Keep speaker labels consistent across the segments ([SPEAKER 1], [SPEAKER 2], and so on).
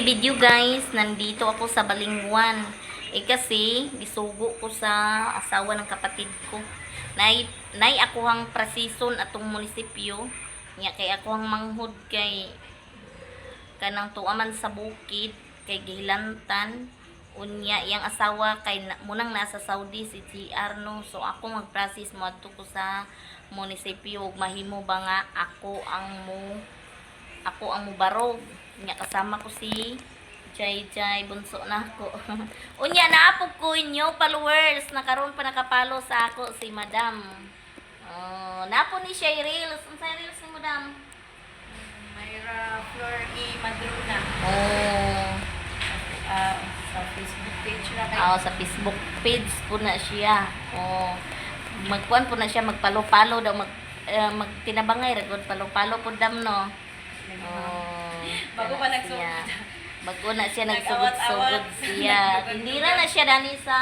[SPEAKER 1] Video guys, nandito ako sa Balingwan. Kasi gisugo ko sa asawa ng kapatid ko. Nay ako hang prasison atong munisipyo. Nya kay ako hang manghud kay kanang tuaman sa bukid kay gihilantan. Unya yang asawa kay munang nasa Saudi si CR no. So ako magprasis mo adto ko sa munisipyo ug mahimo ba nga ako ang mubarog. Nya kasama ko si Jay bunso na ako. Unya naapog ko inyo followers nakaroon pa nakapalo sa ako si Madam. Napo ni siya reels. Unsa reels ni Madam?
[SPEAKER 2] Mayra Flor E. Madruna. Sa Facebook page na kayo.
[SPEAKER 1] Sa Facebook page po na siya. Magkuan po na siya magpalo-palo daw magtinabangay ragod palo-palo po dam no.
[SPEAKER 2] Bago pa nagsugod.
[SPEAKER 1] Bago na siya nagsugod siya. Tindira na siya dani sa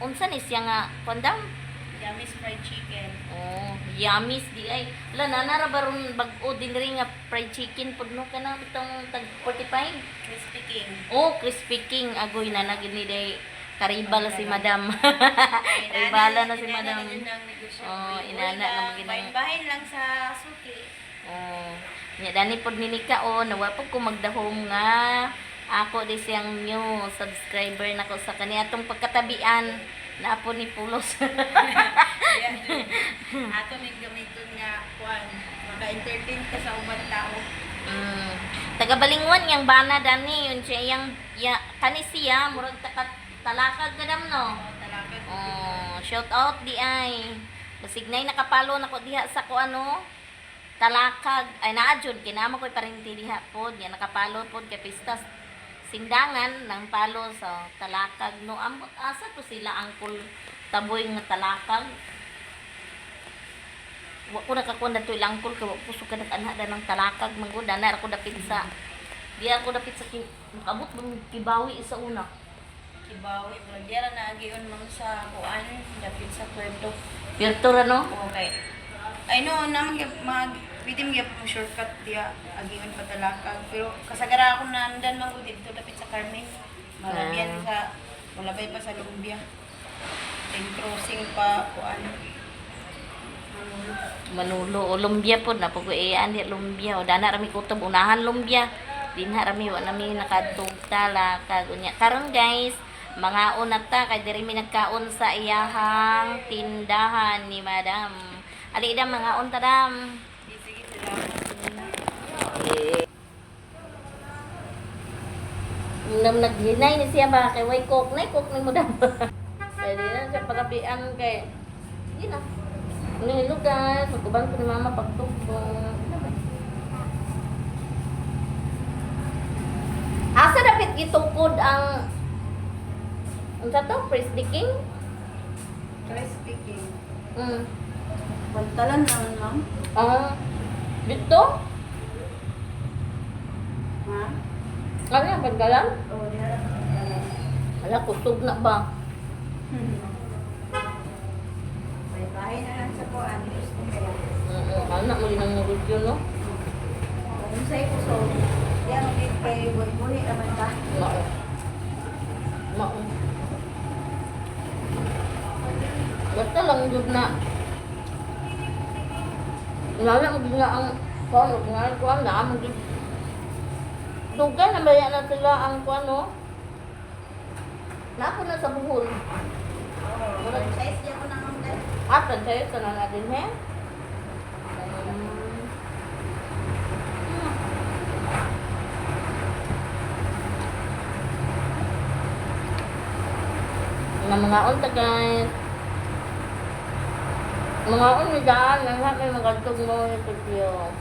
[SPEAKER 1] unsa ni siya nga kondam?
[SPEAKER 2] Yummies fried chicken.
[SPEAKER 1] Yummies di ay. Nara baron bag-o din ring nga fried chicken pud no kana itong tag 45.
[SPEAKER 2] Crispy King.
[SPEAKER 1] Crispy King agoy na nagini day karibal si Madam. Karibala na si Madam. Inana na maginang.
[SPEAKER 2] Bahin lang sa suki.
[SPEAKER 1] Nya dani pod ni Nika nawa pud ko magdahom nga ako di siyang new subscriber nako sa kani atong pagkatabian na po ni Pulos.
[SPEAKER 2] Ato ni gamiton nga kuan maka-entertain ka sa ubang tao.
[SPEAKER 1] Taga Balingwan yang bana dani yun siya yang kani siya murag talakag kadam no.
[SPEAKER 2] Talakag.
[SPEAKER 1] Shout out di ay. Basignay nakapalo nako diha sa ko talakag ay naadjud kinama ko'y parinti diha pod nya nakapalo pod kay pistas sindangan ng palo sa talakag no ambot asa to sila angkol taboy nga talakag wa ko nakakuan dato ilang angkol kay wa ko sugad anak da ng talakag manggo dana ako dapit sa diya ako dapit sa abot ng Kibawi sa una
[SPEAKER 2] Kibawi pero diya na agion man sa kuan dapit sa Puerto
[SPEAKER 1] no
[SPEAKER 2] okay ay no nang pwede mo yung shortcut diya agion pa talakag pero kasagara ako nandan man ko dito dapit sa Carmen malabian sa malabay pa sa Lumbia then crossing pa kuan
[SPEAKER 1] Manulo Lumbia po na pag-iyan di Lumbia o dana rami kutob unahan Lumbia dinha rami wa nami nakadtog talakag unya karon guys mga unata kay diri mi nagkaon sa iyahang tindahan ni Madam ali da mga unta dam. Naghinay ni siya ba kay way cook ni mo daw. Kaya di na siya pagabian kay di na. Hello guys, magkuban ko ni mama pagtugtog. Asa dapat gitungkod ang unsa to? Crispy King?
[SPEAKER 2] Crispy King.
[SPEAKER 1] Bantalan
[SPEAKER 2] naman ma'am.
[SPEAKER 1] Dito?
[SPEAKER 2] Ha?
[SPEAKER 1] Ano yung bantalan?
[SPEAKER 2] Oo, diya.
[SPEAKER 1] Ala, kusog na ba?
[SPEAKER 2] May bahay na lang sa kuan. Gusto kaya.
[SPEAKER 1] Anak mo din ang nurod yun, no?
[SPEAKER 2] Kung sa'yo ko so, diya magiging kay buhay naman ka.
[SPEAKER 1] Mao. Basta lang yun na. Lala mo din nga ang kuwan na amang din. Dugan na bayan na sila ang kuwan, no? Napo na sa buhol.
[SPEAKER 2] Size diya ko na ang dahil.
[SPEAKER 1] Sa'yo, ito na natin, he? Mga unta guys. Mga unta daan, lahat may magantog mo yung video.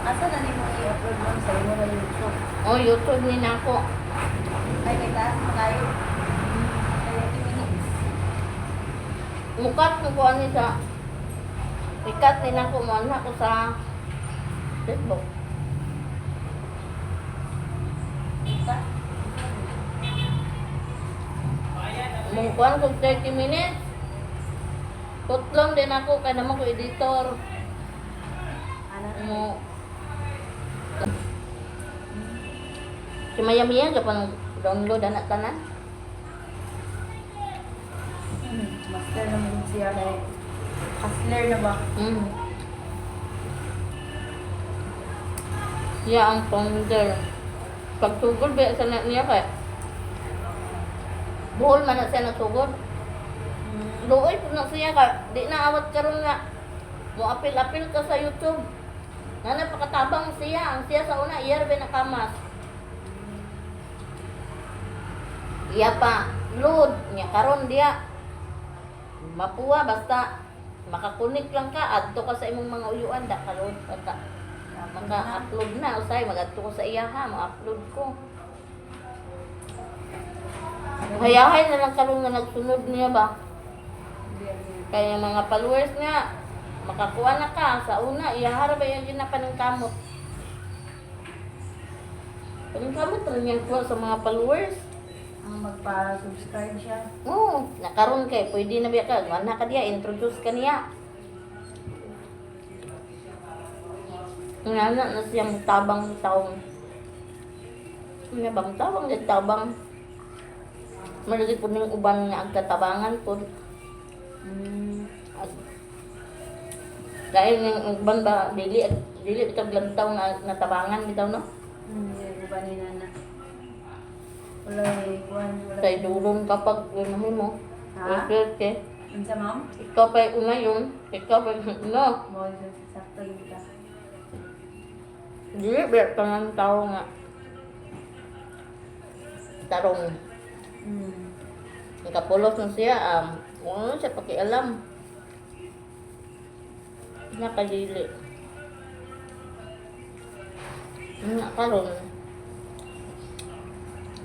[SPEAKER 2] Asa na ni mo i-upload mo sa imo na YouTube?
[SPEAKER 1] YouTube ni na ako.
[SPEAKER 2] Ay, may taas mo tayo. 30 minutes.
[SPEAKER 1] Mukat mo ko ano sa ikat ni na ako mo ko sa Facebook. Mungkuan kung 30 minutes. Tutlong din ako, kaya naman ko editor.
[SPEAKER 2] Ano?
[SPEAKER 1] Mo. Sumaya-maya ka pang download anak tanan.
[SPEAKER 2] Master na mo siya dahil. Hustler na ba?
[SPEAKER 1] Mm. Siya ang founder. Pagsugod ba sa niya kaya? Buhol man na siya nagsugod. Luoy po na siya ka. Di na awat karon nga. Mo apil-apil ka sa YouTube. Nga napakatabang siya. Ang siya sa una, iyarbe na kamas. Iya pa, load. Nya karon dia. Mapuwa basta makakunik lang ka. Adto ka sa imong mga uyuan. Da ka load. Maka-upload na. Usay, mag-adto ko sa iya ha. Ma-upload ko. Hayahay na lang karon nga nagsunod niya ba? Kaya yung mga followers nga, makakuha na ka sa una, iyaharap ba yun na paningkamot. Paningkamot rin yan po sa mga followers.
[SPEAKER 2] Ang magpa-subscribe siya.
[SPEAKER 1] Oo, nakaroon kay, pwede na biya ka, mana ka diya, introduce ka niya. Nga na siyang tabang taong. Nga bang tabang, tabang. Malagi po ng uban nga ang katabangan po. Dahil yung uban ba, dili ito lantaw nga natabangan bitaw no?
[SPEAKER 2] Hindi ba ni Nana? Wala wala.
[SPEAKER 1] Kay dulong kapag unahin mo.
[SPEAKER 2] Ha?
[SPEAKER 1] Okay.
[SPEAKER 2] Unsa ma'am?
[SPEAKER 1] Ikaw pa una yun. Ikaw pa no.
[SPEAKER 2] Mo sakto kita.
[SPEAKER 1] Dili ba ka ng tao nga. Tarong. Ang kapulos na siya, ano siya pakialam. Nakadili. Karon.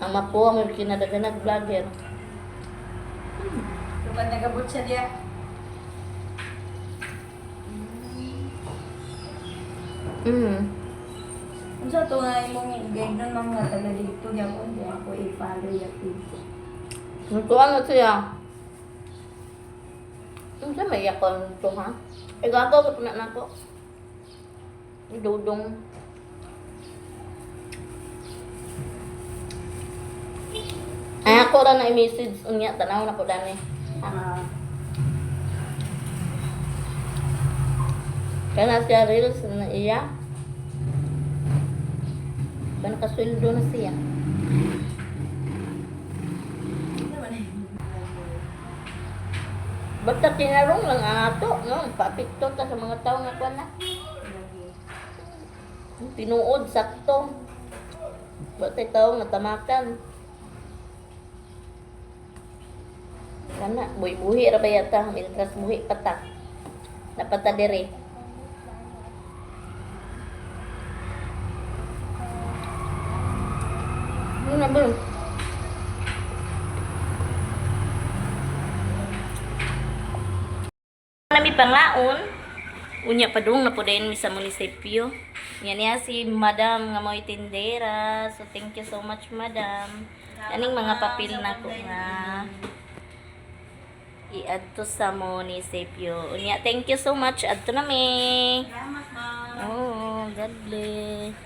[SPEAKER 1] Ang mapuha may kinadaganag vlogger.
[SPEAKER 2] Kapag nagabot siya diya. Unsa to nga imong guide nun mga taga dito gyapon di ako i-follow yakin.
[SPEAKER 1] Nagtuwa na siya. Ano siya may yakon ito ha? Gagaw ko na nako. Dudong. Ay ako ra na i-message unya tanaw na ko dani. Kana siya reels na iya. Kana kasweldo na siya. Basta tinarong lang ang ato, no? Papikto ta sa mga tao nga kuwan na. Tinuod, sakto. Basta tao nga tamakan. Kana, buhi-buhi ra ba yata? Mientras buhi patak. Napata dire. Ano na ba? Nami panglaon. Unya padung na po din mi sa munisipyo. Yan niya si Madam nga mo'y tindera. So thank you so much Madam. Aning mga papel na ko nga i-add to sa munisipyo. Unya thank you so much. Add to na mi.
[SPEAKER 2] Salamat ma'am.
[SPEAKER 1] Oh, God bless.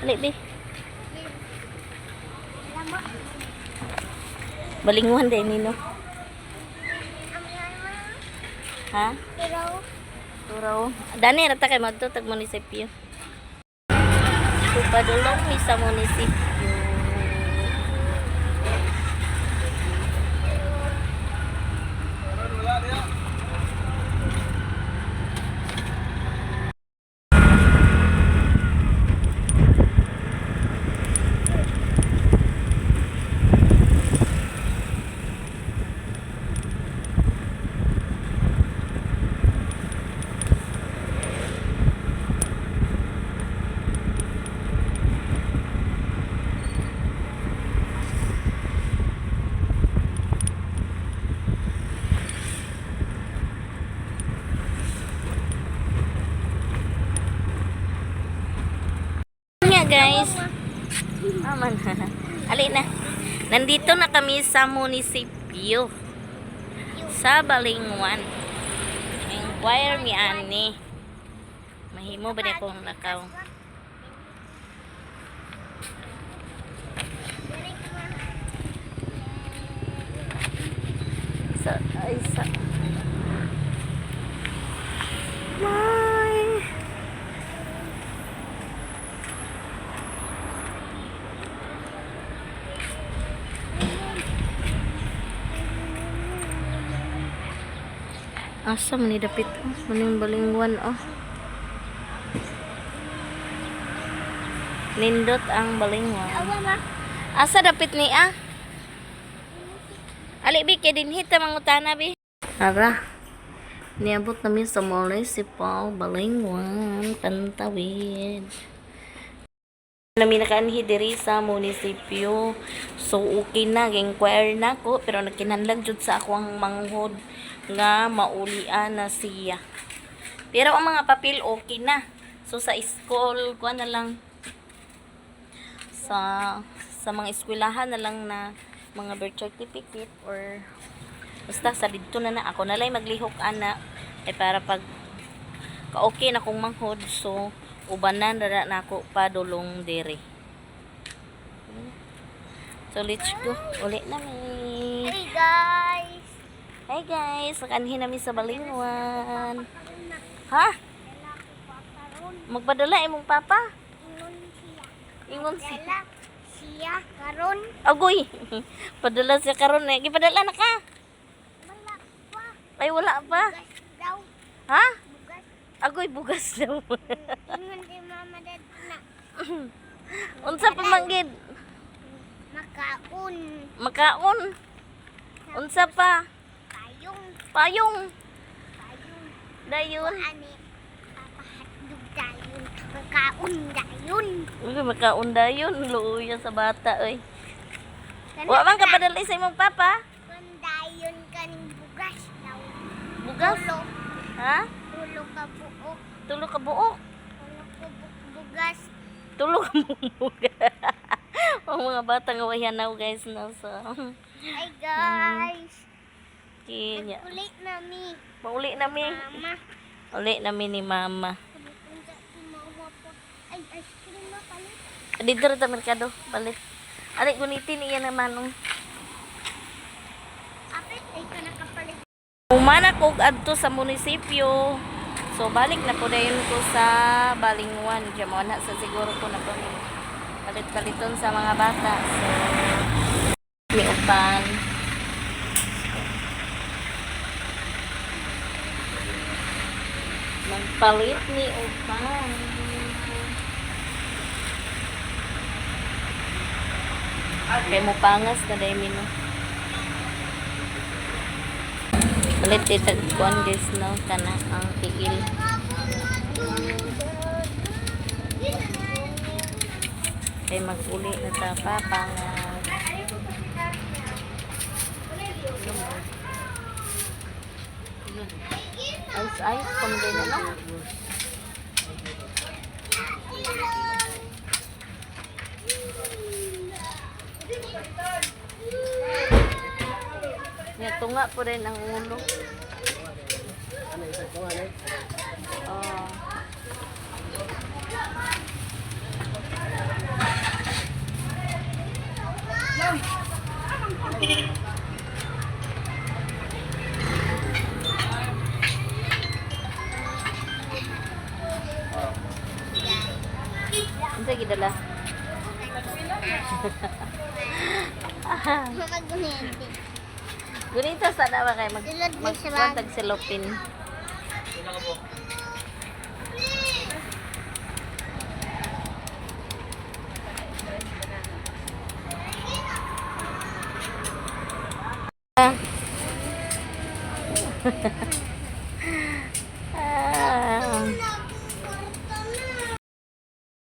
[SPEAKER 1] Be. Be. Balinguhan din nino. Ha? Turaw. Dani rata kay madto tag munisipyo. Padulong mi sa munisipyo. man. Ali na. Nandito na kami sa munisipyo. Sa Balingwan. Inquire mi ani. Mahimo ba niya kung nakaw? Sa May. Asa man ni dapit oh, maning Balingwan oh. Nindot ang Balingwan. Asa dapit ni ah? Ali bi kay dinhi ta mangutana bi. Ara. Niabot namin sa municipal Balingwan, Pantawid. Namin nakaanhi diri sa munisipyo. So okay na, inquire na ko pero nagkinahanglan jud sa ako ang manghod nga maulian na siya. Pero ang mga papel okay na. So sa school ko na lang sa mga eskwelahan na lang na mga birth certificate or basta sa dito na ako na lang maglihok ana para pag ka-okay na kong manghod so ubanan na ako pa dulong dere. So let's go. Uli na mi.
[SPEAKER 2] Hey guys!
[SPEAKER 1] Hi guys, nakanhin namin sa Balingwan. Ha? Magpadala imong papa? Ingon siya.
[SPEAKER 2] Siya karon.
[SPEAKER 1] Agoy. Padala siya karon eh. Gipadala na ka?
[SPEAKER 2] Wala pa.
[SPEAKER 1] Ay wala pa.
[SPEAKER 2] Bugas daw.
[SPEAKER 1] Ha?
[SPEAKER 2] Bugas.
[SPEAKER 1] Agoy bugas daw.
[SPEAKER 2] Ingon di mama dad na.
[SPEAKER 1] Unsa pa manggid?
[SPEAKER 2] Makaon.
[SPEAKER 1] Makaon. Unsa pa?
[SPEAKER 2] Payong.
[SPEAKER 1] Payong.
[SPEAKER 2] Payong.
[SPEAKER 1] Dayon.
[SPEAKER 2] Ani. Papahatdog dayon. Makaon dayon.
[SPEAKER 1] Uy, makaon dayon. Luuya sa bata oy. Wa man ka padala sa imong papa?
[SPEAKER 2] Kung dayon kaning bugas daw.
[SPEAKER 1] Bugas?
[SPEAKER 2] Tulo.
[SPEAKER 1] Ha?
[SPEAKER 2] Tulo ka buok.
[SPEAKER 1] Tulo ka buok.
[SPEAKER 2] Tulo ka bugas.
[SPEAKER 1] Tulo ka bugas. Ang mga bata nga wahanaw guys nasa
[SPEAKER 2] Hi guys.
[SPEAKER 1] kinya.
[SPEAKER 2] Kulit na mi.
[SPEAKER 1] Mauli na mi.
[SPEAKER 2] Mama.
[SPEAKER 1] Uli na mi ni mama.
[SPEAKER 2] Kulit si mama po. Ay, ice cream na pala.
[SPEAKER 1] Dito rin sa merkado. Balit. Ari, gunitin iya naman.
[SPEAKER 2] Apit, ay ka nakapalit.
[SPEAKER 1] Umana ko adto sa munisipyo. So, balik na po dayon ko sa Balingwan. Diyan mo na sa siguro ko na po. Palit-paliton sa mga bata. So, may upan. Magpalit ni upan. Kaya mo pangas na dahil mino. Palit dito kuan guys no. Kana ang tiil. Kaya mag-uli na sa papangas. Ice kung din na no. Nga tunga po rin ang ulo. Oh. Ano gidala?
[SPEAKER 2] Maggunente.
[SPEAKER 1] Gunita sa dawa kay
[SPEAKER 2] Dulod mo siya ba?
[SPEAKER 1] magtag silopin.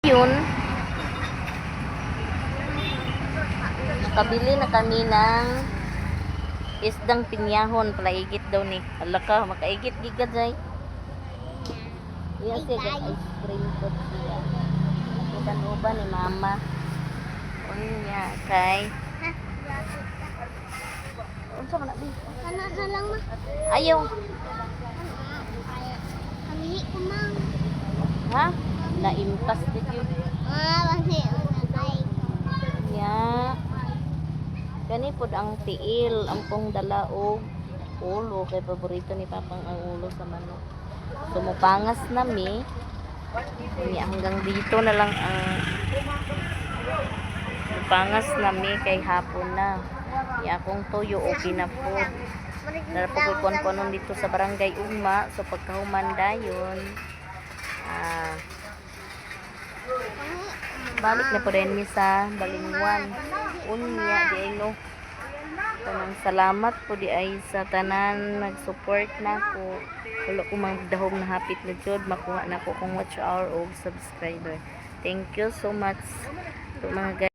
[SPEAKER 1] Yun. Nakabili na kami ng isdang pinyahon. Palaigit daw ni. Hala ka, makaigit gigad ay. Iya siya ice cream ko siya. Ikan uban ni mama. Unya kay unsa man abi?
[SPEAKER 3] Kana sa lang ma.
[SPEAKER 1] Ayaw.
[SPEAKER 3] Kami ko mang.
[SPEAKER 1] Ha? Naimpas din yun.
[SPEAKER 3] Basi una kay.
[SPEAKER 1] Ya. Gani pod ang tiil, ang pong dala og ulo kay paborito ni Papang ang ulo sa manok. Sumupangas nami. Unya hanggang dito na lang ang pangas nami kay hapon na. Ya akong tuyo okay na po. Narapagkukuan-kuanon dito sa barangay Ugma. So pagkahuman dayon. Balik na po rin mi sa Balingwan. Unya di ay no. Tanang salamat po di ay sa tanan nag-support nako. Wala ko magdahom na hapit na jud makuha na ko kung watch hour o subscriber. Thank you so much to mga guys.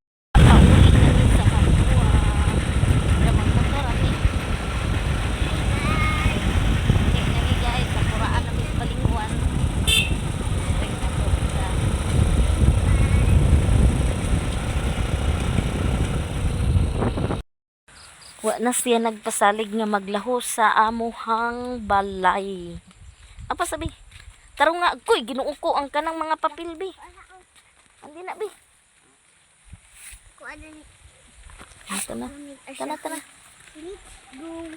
[SPEAKER 1] Wa na siya nagpasalig nga maglaho sa amuhang balay. Apa sabi? Taro nga koy ginuo ko ang kanang mga papel bi. Andi na bi.
[SPEAKER 3] Ko ano ni.
[SPEAKER 1] Ito na. Tana.
[SPEAKER 3] Go.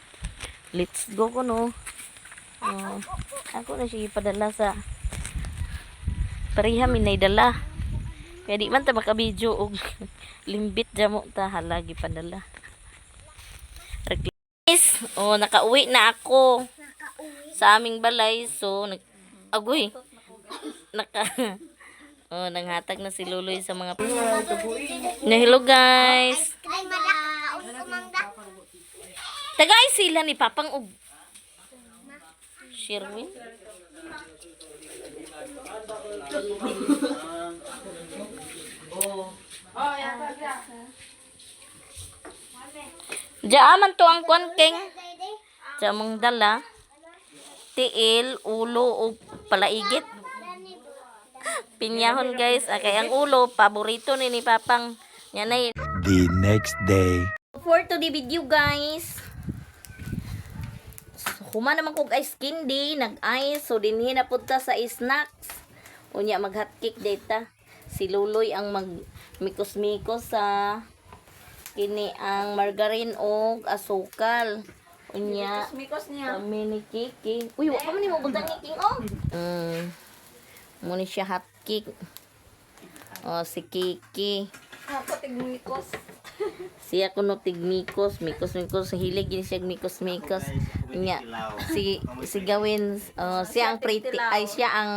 [SPEAKER 1] Let's go ko no. Ako na siya ipadala sa pareha minay dala. Kaya di man ta makabidyo og limbit jamo ta halagi padala. Guys, nakauwi na ako sa aming balay. So, agoy. Nanghatag na si Luloy sa mga na hello guys.
[SPEAKER 3] Ay malaka ko mangga.
[SPEAKER 1] Tagay sila ni Papang og Sherwin. Diyaman to ang konking. Diyan dala. Tiil, ulo o palaigit. Pinyahon guys. Kay ang ulo, paborito ni Papang. Yan ay.
[SPEAKER 4] The next day.
[SPEAKER 1] For today video guys. Huma naman kog ice candy. Nag-ice. So dinhi na punta sa snacks. Unya mag-hot cake data. Si Luloy ang mag-mikos-mikos sa kini ang margarine o asukal. Unya.
[SPEAKER 2] Mikos niya.
[SPEAKER 1] Kami ni Kiki. Uy, wa pa man ni mo buntang ni King oh. Muna siya hot cake. Si Kiki.
[SPEAKER 2] Ako tigmikos.
[SPEAKER 1] Siya kuno tigmikos, mikos hilig gini siya mikos. Unya si gawin siya ang pretty ay siya ang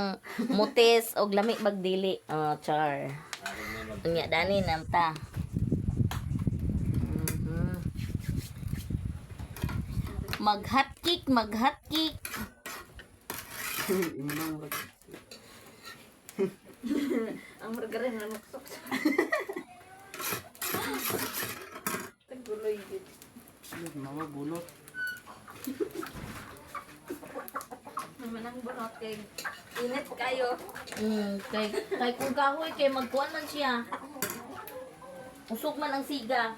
[SPEAKER 1] mutis og lami bagdili. Char. Unya dani namta. Mag-hot cake.
[SPEAKER 2] Ang margarine na maksok. Taguloy yun.
[SPEAKER 5] Mga bunot.
[SPEAKER 2] Naman ang bunot kay init kayo.
[SPEAKER 1] Kay kung kahoy kay magkuan man siya. Usok man ang siga.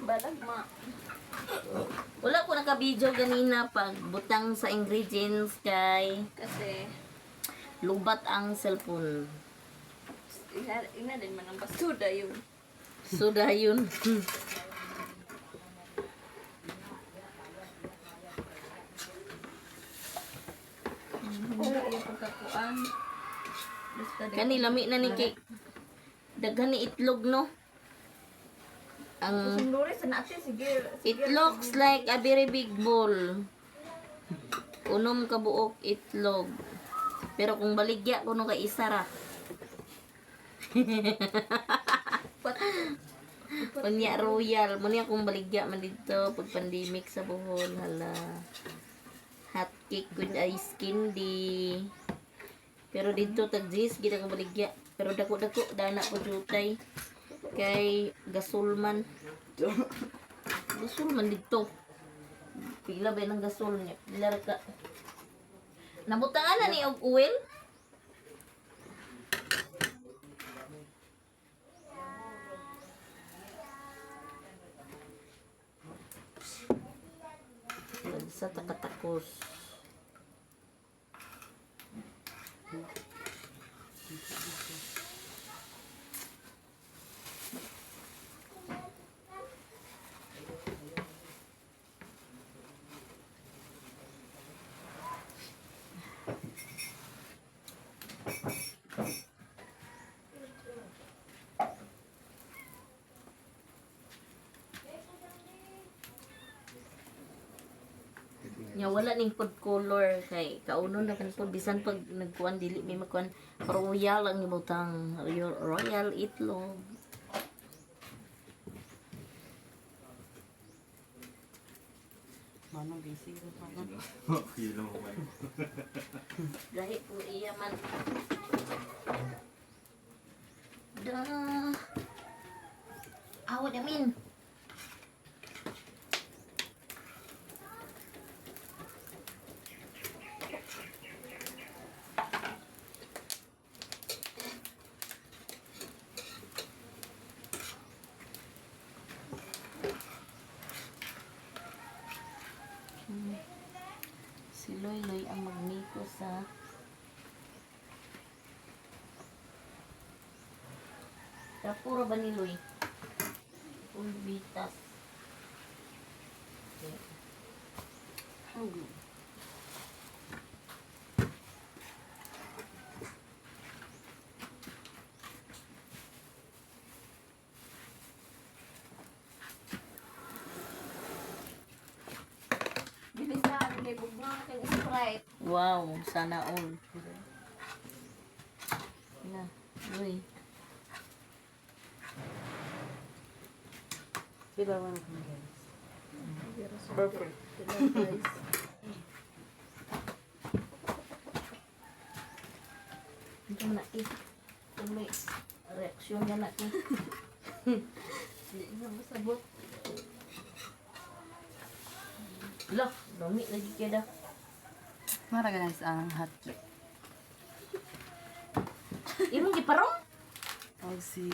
[SPEAKER 2] Balag ma.
[SPEAKER 1] Wala ko naka-video ganina pag butang sa ingredients kay
[SPEAKER 2] Kasi
[SPEAKER 1] lubat ang cellphone.
[SPEAKER 2] ina din man ang basuda yun.
[SPEAKER 1] So dayon.
[SPEAKER 2] Yung pagkakuan. Basta din.
[SPEAKER 1] Kani lami na ni kay daghan ni itlog no. Ang
[SPEAKER 2] Sunduri sa natin, sige.
[SPEAKER 1] it looks like a very big bowl. Unom ka buok itlog. Pero kung baligya kuno kay isa ra. Unya royal, muna akong baligya man dito pag pandemic sa Bohol, hala. Hot cake with ice candy. Pero dito tag-jis gid akong baligya. Pero dako-dako dana ko jutay. Kay gasulman. Gasulman dito. Pila ba ng gasol niya? Pila ra ka? Nabutangan na ni og oil. Sa takatakos. Nya wala ning food color kay kauno na kan pod bisan pag nagkuan dili may magkuan royal ang ibutang royal itlog.
[SPEAKER 5] Manong busy ko pa man.
[SPEAKER 1] Dahil po iya man. Da. Awat yamin. Si Loy ang magniko sa Puro ba ni Loy? Full bitas. Okay.
[SPEAKER 2] Bilisan, may bugma kang Sprite.
[SPEAKER 1] Wow, sana all. Na, Loy.
[SPEAKER 5] Bitawan ko guys. Perfect.
[SPEAKER 1] Ito na tuloy reaksyon na natin. Hindi na masabot. Lah, dami lagi kaya.
[SPEAKER 5] Mara guys ang hot cake.
[SPEAKER 1] Imong giparong?
[SPEAKER 5] Oh si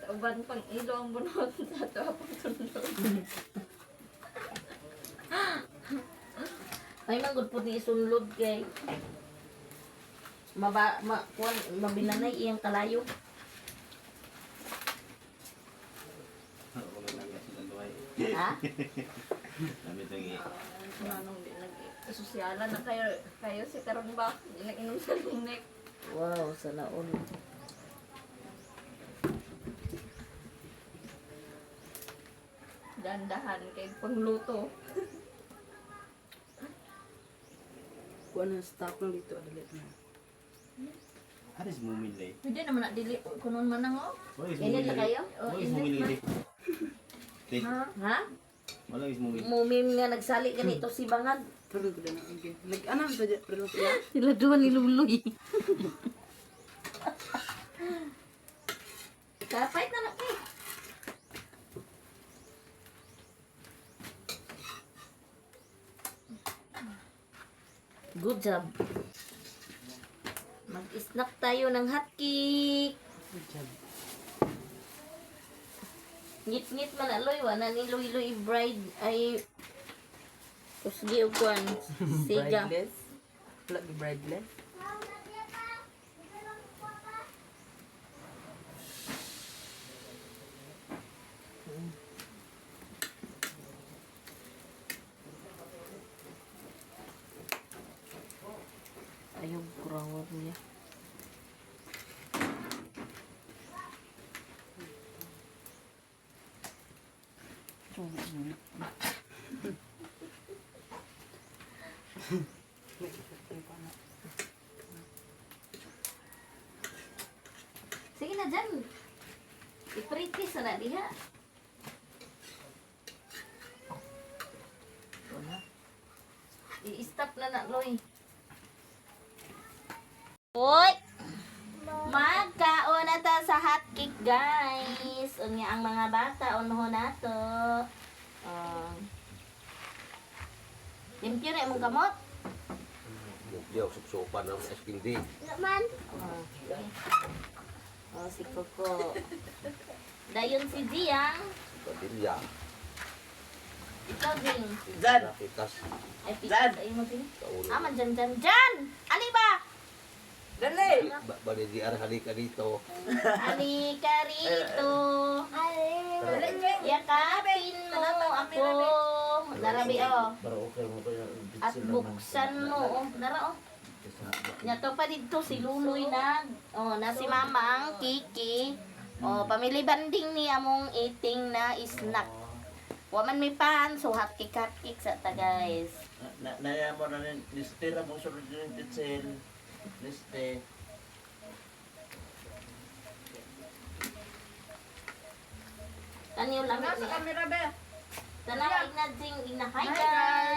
[SPEAKER 2] Uban pang ilo ang bunot sa ito apang sunod.
[SPEAKER 1] Ay manggod po di isunlod kay kuan mabinanay iyang kalayo. Ha?
[SPEAKER 2] Manong di nag-sosyalan na kayo si karon ba? Nag-inom sa lunek.
[SPEAKER 1] Wow, sana all.
[SPEAKER 2] Dandahan kay pangluto.
[SPEAKER 5] kuan ang stock lang dito adalit na.
[SPEAKER 6] Haris mumili.
[SPEAKER 1] Hindi naman na dili kunon man ang oh.
[SPEAKER 6] Wala is
[SPEAKER 1] Init
[SPEAKER 6] mumili.
[SPEAKER 1] na kayo?
[SPEAKER 6] Wala is
[SPEAKER 1] init
[SPEAKER 6] mumili.
[SPEAKER 1] na.
[SPEAKER 6] Tik.
[SPEAKER 1] Ha?
[SPEAKER 6] Wala is mumili.
[SPEAKER 1] Mumim nga nagsali ganito si Bangag.
[SPEAKER 5] Pero ko na okay. Nag-anam sa pero sila.
[SPEAKER 1] Sila duha ni Luloy. Kapait na kay. Good job. Mag-snack tayo ng hotcake.
[SPEAKER 5] Good job.
[SPEAKER 1] Ngit-ngit man aloy, wala ni Loy bride ay kusgi og kwan. Siga.
[SPEAKER 5] Brideless. Wala be brideless.
[SPEAKER 1] Ayaw kurawar niya. Sige na dyan. Ipritis na diha. Wala. I-stop na na, Loy. Hoy! Magkaon na ta sa hotcake, guys. Unya ang mga bata, unho na to. Limpyo na imong gamot.
[SPEAKER 7] Hindi ako suksupan ng eskindi.
[SPEAKER 3] Naman.
[SPEAKER 1] Si Coco. Dayon si Jiang.
[SPEAKER 7] Padilya.
[SPEAKER 1] Ikaw din.
[SPEAKER 5] Zan!
[SPEAKER 7] Nakitas.
[SPEAKER 1] Ay, pizza sa imo din.
[SPEAKER 7] Kaulo.
[SPEAKER 1] Ah, dyan. Ali ba?
[SPEAKER 5] Dali!
[SPEAKER 7] Bali di ar halika dito.
[SPEAKER 1] Ali ka rito.
[SPEAKER 3] Ay.
[SPEAKER 1] Yakapin mo ako. Narabi, oh.
[SPEAKER 6] Para okay mo pa yung
[SPEAKER 1] At buksan mo, oh. Nara, oh. Yato pa dito si Luloy na. Oh, na si Mama ang Kiki. Oh, pamili banding ni among eating na snack. Waman may pan, so hotcake sa ta guys.
[SPEAKER 6] Naya mo na rin, liste na mong sunod yung titsel. Liste.
[SPEAKER 1] Kanyo lang
[SPEAKER 2] Nasa
[SPEAKER 1] ni.
[SPEAKER 2] camera ba?
[SPEAKER 1] Tanawa ignading ina. Hi guys.